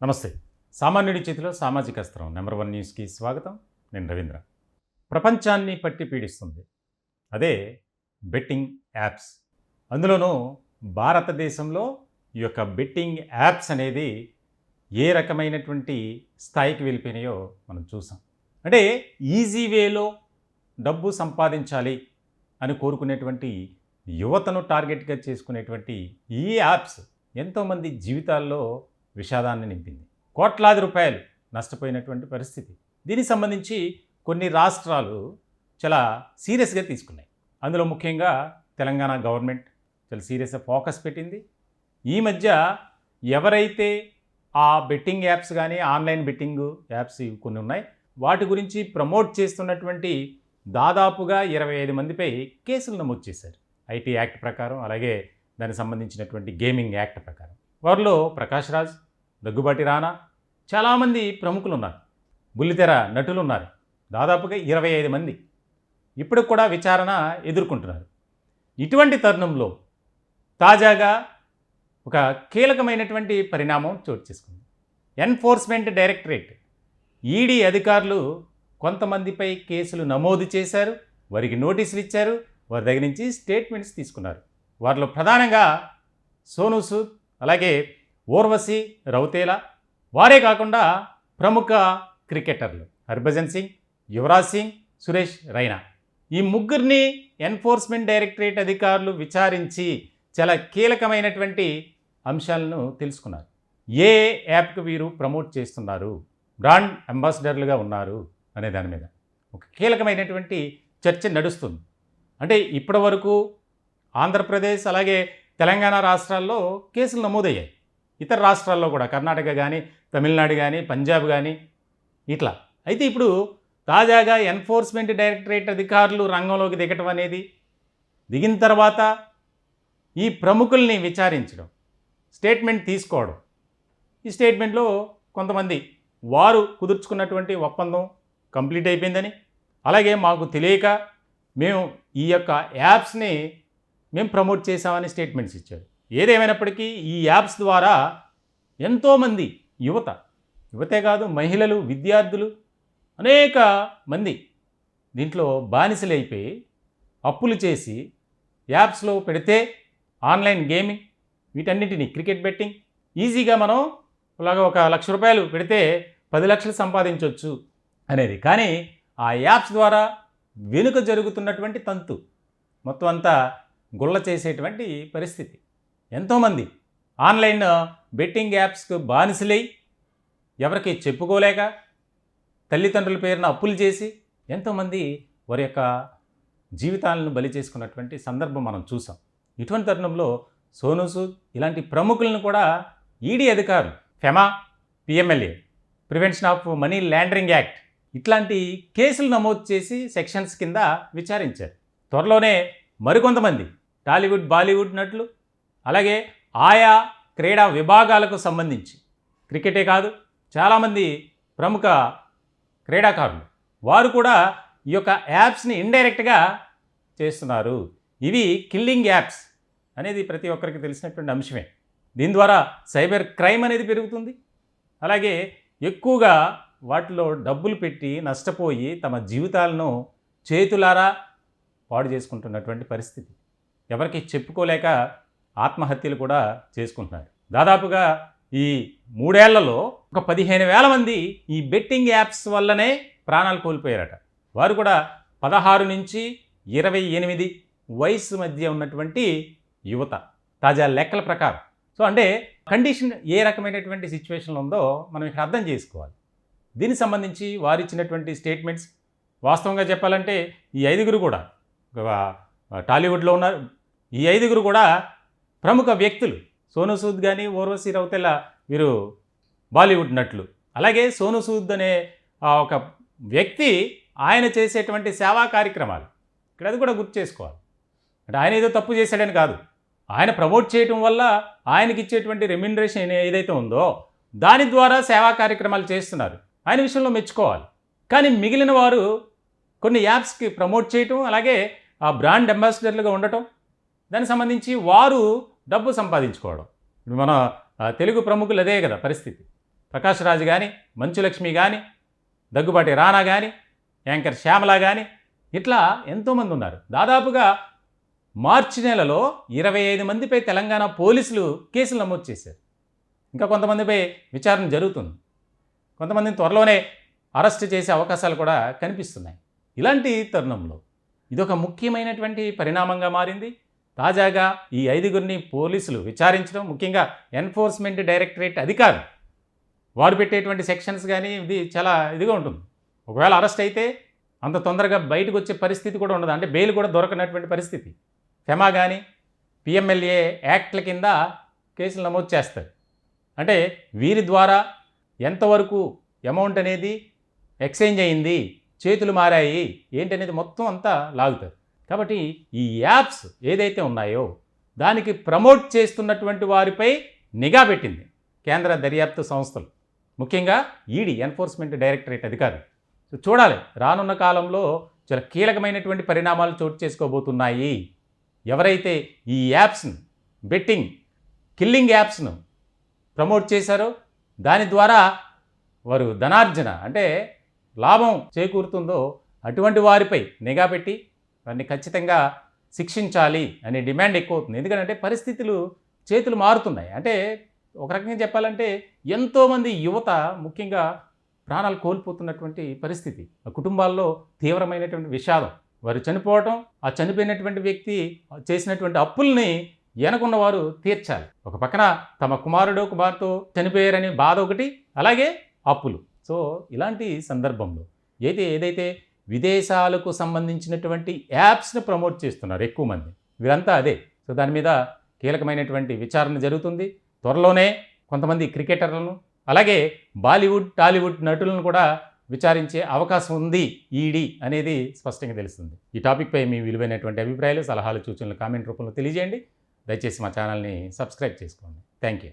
నమస్తే. సామాన్యుడి చేతిలో సామాజిక అస్త్రం నంబర్ 1 న్యూస్కి స్వాగతం. నేను రవీంద్ర. ప్రపంచాన్ని పట్టి పీడిస్తుంది అదే బెట్టింగ్ యాప్స్. అందులోనూ భారతదేశంలో ఈ యొక్క బెట్టింగ్ యాప్స్ అనేది ఏ రకమైనటువంటి స్థాయికి వెళ్ళిపోయినాయో మనం చూసాం. అంటే ఈజీ వేలో డబ్బు సంపాదించాలి అని కోరుకునేటువంటి యువతను టార్గెట్గా చేసుకునేటువంటి ఈ యాప్స్ ఎంతోమంది జీవితాల్లో విషాదాన్ని నింపింది. కోట్లాది రూపాయలు నష్టపోయినటువంటి పరిస్థితి. దీనికి సంబంధించి కొన్ని రాష్ట్రాలు చాలా సీరియస్గా తీసుకున్నాయి. అందులో ముఖ్యంగా తెలంగాణ గవర్నమెంట్ చాలా సీరియస్గా ఫోకస్ పెట్టింది. ఈ మధ్య ఎవరైతే ఆ బెట్టింగ్ యాప్స్ కానీ ఆన్లైన్ బెట్టింగ్ యాప్స్ కొన్ని ఉన్నాయి వాటి గురించి ప్రమోట్ చేస్తున్నటువంటి దాదాపుగా 25 మందిపై కేసులు నమోదు చేశారు. ఐటీ యాక్ట్ ప్రకారం, అలాగే దానికి సంబంధించినటువంటి గేమింగ్ యాక్ట్ ప్రకారం. వారిలో ప్రకాష్ రాజ్, దగ్గుబాటి రానా, చాలామంది ప్రముఖులు ఉన్నారు. బుల్లితెర నటులు ఉన్నారు. దాదాపుగా 25 మంది ఇప్పుడు కూడా విచారణ ఎదుర్కొంటున్నారు. ఇటువంటి తరుణంలో తాజాగా ఒక కీలకమైనటువంటి పరిణామం చోటు చేసుకుంది. ఎన్ఫోర్స్మెంట్ డైరెక్టరేట్ ఈడీ అధికారులు కొంతమందిపై కేసులు నమోదు చేశారు. వారికి నోటీసులు ఇచ్చారు. వారి దగ్గర నుంచి స్టేట్మెంట్స్ తీసుకున్నారు. వారిలో ప్రధానంగా సోనూ సూద్, అలాగే ఊర్వశి రౌతేలా, వారే కాకుండా ప్రముఖ క్రికెటర్లు హర్భజన్ సింగ్, యువరాజ్ సింగ్, సురేష్ రైనా, ఈ ముగ్గురిని ఎన్ఫోర్స్మెంట్ డైరెక్టరేట్ అధికారులు విచారించి చాలా కీలకమైనటువంటి అంశాలను తెలుసుకున్నారు. ఏ యాప్కి వీరు ప్రమోట్ చేస్తున్నారు, బ్రాండ్ అంబాసిడర్లుగా ఉన్నారు అనే దాని మీద ఒక కీలకమైనటువంటి చర్చ నడుస్తుంది. అంటే ఇప్పటి వరకు ఆంధ్రప్రదేశ్ అలాగే తెలంగాణ రాష్ట్రాల్లో కేసులు నమోదయ్యాయి. ఇతర రాష్ట్రాల్లో కూడా కర్ణాటక కానీ, తమిళనాడు కానీ, పంజాబ్ కానీ ఇట్లా. అయితే ఇప్పుడు తాజాగా ఎన్ఫోర్స్మెంట్ డైరెక్టరేట్ అధికారులు రంగంలోకి దిగటం అనేది, దిగిన తర్వాత ఈ ప్రముఖుల్ని విచారించడం, స్టేట్మెంట్ తీసుకోవడం. ఈ స్టేట్మెంట్లో కొంతమంది వారు కుదుర్చుకున్నటువంటి ఒప్పందం కంప్లీట్ అయిపోయిందని, అలాగే మాకు తెలియక మేము ఈ యొక్క యాప్స్ని మేము ప్రమోట్ చేశామని స్టేట్మెంట్స్ ఇచ్చారు. ఏదేమైనప్పటికీ ఈ యాప్స్ ద్వారా ఎంతోమంది యువతే కాదు, మహిళలు, విద్యార్థులు అనేక మంది దీంట్లో బానిసలైపోయి అప్పులు చేసి యాప్స్లో పెడితే ఆన్లైన్ గేమింగ్ వీటన్నిటిని, క్రికెట్ బెట్టింగ్ ఈజీగా మనం ఇలాగ 1 లక్ష రూపాయలు పెడితే 10 లక్షలు సంపాదించవచ్చు అనేది. కానీ ఆ యాప్స్ ద్వారా వెనుక జరుగుతున్నటువంటి తంతు మొత్తం అంతా గుల్ల చేసేటువంటి పరిస్థితి. ఎంతోమంది ఆన్లైన్ బెట్టింగ్ యాప్స్కు బానిసలై ఎవరికి చెప్పుకోలేక తల్లిదండ్రుల పేరున అప్పులు చేసి ఎంతోమంది వారి యొక్క జీవితాలను బలి చేసుకున్నటువంటి సందర్భం మనం చూసాం. ఇటువంటి తరుణంలో సోనూ సూద్ ఇలాంటి ప్రముఖులను కూడా ఈడీ అధికారులు FEMA, PMLA, prevention of money laundering act ఇట్లాంటి కేసులు నమోదు చేసి సెక్షన్స్ కింద విచారించారు. త్వరలోనే మరికొంతమంది టాలీవుడ్, బాలీవుడ్ నటులు, అలాగే ఆయా క్రీడా విభాగాలకు సంబంధించి క్రికెటే కాదు చాలామంది ప్రముఖ క్రీడాకారులు వారు కూడా ఈ యొక్క యాప్స్ని ఇండైరెక్ట్గా చేస్తున్నారు. ఇవి కిల్లింగ్ యాప్స్ అనేది ప్రతి ఒక్కరికి తెలిసినటువంటి అంశమే. దీని ద్వారా సైబర్ క్రైమ్ అనేది పెరుగుతుంది. అలాగే ఎక్కువగా వాటిలో డబ్బులు పెట్టి నష్టపోయి తమ జీవితాలను చేతులారా పాడు చేసుకుంటున్నటువంటి పరిస్థితి. ఎవరికి చెప్పుకోలేక ఆత్మహత్యలు కూడా చేసుకుంటున్నారు. దాదాపుగా ఈ 3 ఏళ్లలో ఒక 15,000 మంది ఈ బెట్టింగ్ యాప్స్ వల్లనే ప్రాణాలు కోల్పోయారట. వారు కూడా 16 నుంచి 28 వయసు మధ్య ఉన్నటువంటి యువత తాజా లెక్కల ప్రకారం. సో అంటే కండిషన్ ఏ రకమైనటువంటి సిచ్యువేషన్లో ఉందో మనం ఇక్కడ అర్థం చేసుకోవాలి. దీనికి సంబంధించి వారు ఇచ్చినటువంటి స్టేట్మెంట్స్ వాస్తవంగా చెప్పాలంటే ఈ 5 కూడా టాలీవుడ్లో ఉన్నారు. ఈ 5 కూడా ప్రముఖ వ్యక్తులు. సోనూ సూద్ కానీ, ఊర్వశి రౌతేలా వీరు బాలీవుడ్ నటులు. అలాగే సోనూ సూద్ అనే ఒక వ్యక్తి ఆయన చేసేటువంటి సేవా కార్యక్రమాలు ఇక్కడ అది కూడా గుర్తు చేసుకోవాలి. అంటే ఆయన ఏదో తప్పు చేశాడని కాదు, ఆయన ప్రమోట్ చేయటం వల్ల ఆయనకి ఇచ్చేటువంటి రెమ్యునరేషన్ ఏదైతే ఉందో దాని ద్వారా సేవా కార్యక్రమాలు చేస్తున్నారు. ఆయన విషయంలో మెచ్చుకోవాలి. కానీ మిగిలిన వారు కొన్ని యాప్స్కి ప్రమోట్ చేయటం, అలాగే ఆ బ్రాండ్ అంబాసిడర్లుగా ఉండటం, దానికి సంబంధించి వారు డబ్బు సంపాదించుకోవడం. మన తెలుగు ప్రముఖులు అదే కదా పరిస్థితి. ప్రకాష్ రాజ్ కానీ, మంచులక్ష్మి కానీ, దగ్గుబాటి రానా కానీ, యాంకర్ శ్యామల కానీ, ఇట్లా ఎంతోమంది ఉన్నారు. దాదాపుగా మార్చి నెలలో 25 మందిపై తెలంగాణ పోలీసులు కేసులు నమోదు చేశారు. ఇంకా కొంతమందిపై విచారణ జరుగుతుంది. కొంతమందిని త్వరలోనే అరెస్ట్ చేసే అవకాశాలు కూడా కనిపిస్తున్నాయి. ఇలాంటి తరుణంలో ఇదొక ముఖ్యమైనటువంటి పరిణామంగా మారింది. తాజాగా ఈ 5గురిని పోలీసులు విచారించడం, ముఖ్యంగా ఎన్ఫోర్స్మెంట్ డైరెక్టరేట్ అధికారులు వారు పెట్టేటువంటి సెక్షన్స్ కానీ ఇది చాలా ఇదిగా ఉంటుంది. ఒకవేళ అరెస్ట్ అయితే అంత తొందరగా బయటకు వచ్చే పరిస్థితి కూడా ఉండదు. అంటే బెయిల్ కూడా దొరకనటువంటి పరిస్థితి. ఫెమా కానీ పిఎంఎల్ఏ యాక్ట్ల కింద కేసులు నమోదు చేస్తారు. అంటే వీరి ద్వారా ఎంతవరకు అమౌంట్ అనేది ఎక్స్చేంజ్ అయింది, చేతులు మారాయి ఏంటనేది మొత్తం అంతా లాగుతారు. కాబట్టి ఈ యాప్స్ ఏదైతే ఉన్నాయో దానికి ప్రమోట్ చేస్తున్నటువంటి వారిపై నిఘా పెట్టింది కేంద్ర దర్యాప్తు సంస్థలు, ముఖ్యంగా ఈడీ ఎన్ఫోర్స్మెంట్ డైరెక్టరేట్ అధికారులు. సో చూడాలి, రానున్న కాలంలో చాలా కీలకమైనటువంటి పరిణామాలు చోటు చేసుకోబోతున్నాయి. ఎవరైతే ఈ యాప్స్ను, బెట్టింగ్, కిల్లింగ్ యాప్స్ను ప్రమోట్ చేశారో దాని ద్వారా వారు ధనార్జన అంటే లాభం చేకూరుతుందో అటువంటి వారిపై నిఘా పెట్టి వారిని ఖచ్చితంగా శిక్షించాలి అనే డిమాండ్ ఎక్కువ అవుతుంది. ఎందుకంటే పరిస్థితులు చేతులు మారుతున్నాయి. అంటే ఒక రకంగా చెప్పాలంటే ఎంతోమంది యువత ముఖ్యంగా ప్రాణాలు కోల్పోతున్నటువంటి పరిస్థితి. ఆ కుటుంబాల్లో తీవ్రమైనటువంటి విషాదం. వారు చనిపోవటం, ఆ చనిపోయినటువంటి వ్యక్తి చేసినటువంటి అప్పుల్ని వెనకున్న వారు తీర్చాలి. ఒక పక్కన తమ కుమారుడు కుమార్తె చనిపోయారని బాధ ఒకటి, అలాగే అప్పులు. సో ఇలాంటి సందర్భంలో ఏదైతే విదేశాలకు సంబంధించినటువంటి యాప్స్ని ప్రమోట్ చేస్తున్నారు ఎక్కువ మంది, వీరంతా అదే. సో దాని మీద కీలకమైనటువంటి విచారణ జరుగుతుంది. త్వరలోనే కొంతమంది క్రికెటర్లను, అలాగే బాలీవుడ్, టాలీవుడ్ నటులను కూడా విచారించే అవకాశం ఉంది ఈడీ అనేది స్పష్టంగా తెలుస్తుంది. ఈ టాపిక్పై మీ విలువైనటువంటి అభిప్రాయాలు, సలహాలు, సూచనలు కామెంట్ రూపంలో తెలియజేయండి. దయచేసి మా ఛానల్ని సబ్స్క్రైబ్ చేసుకోండి. Thank you.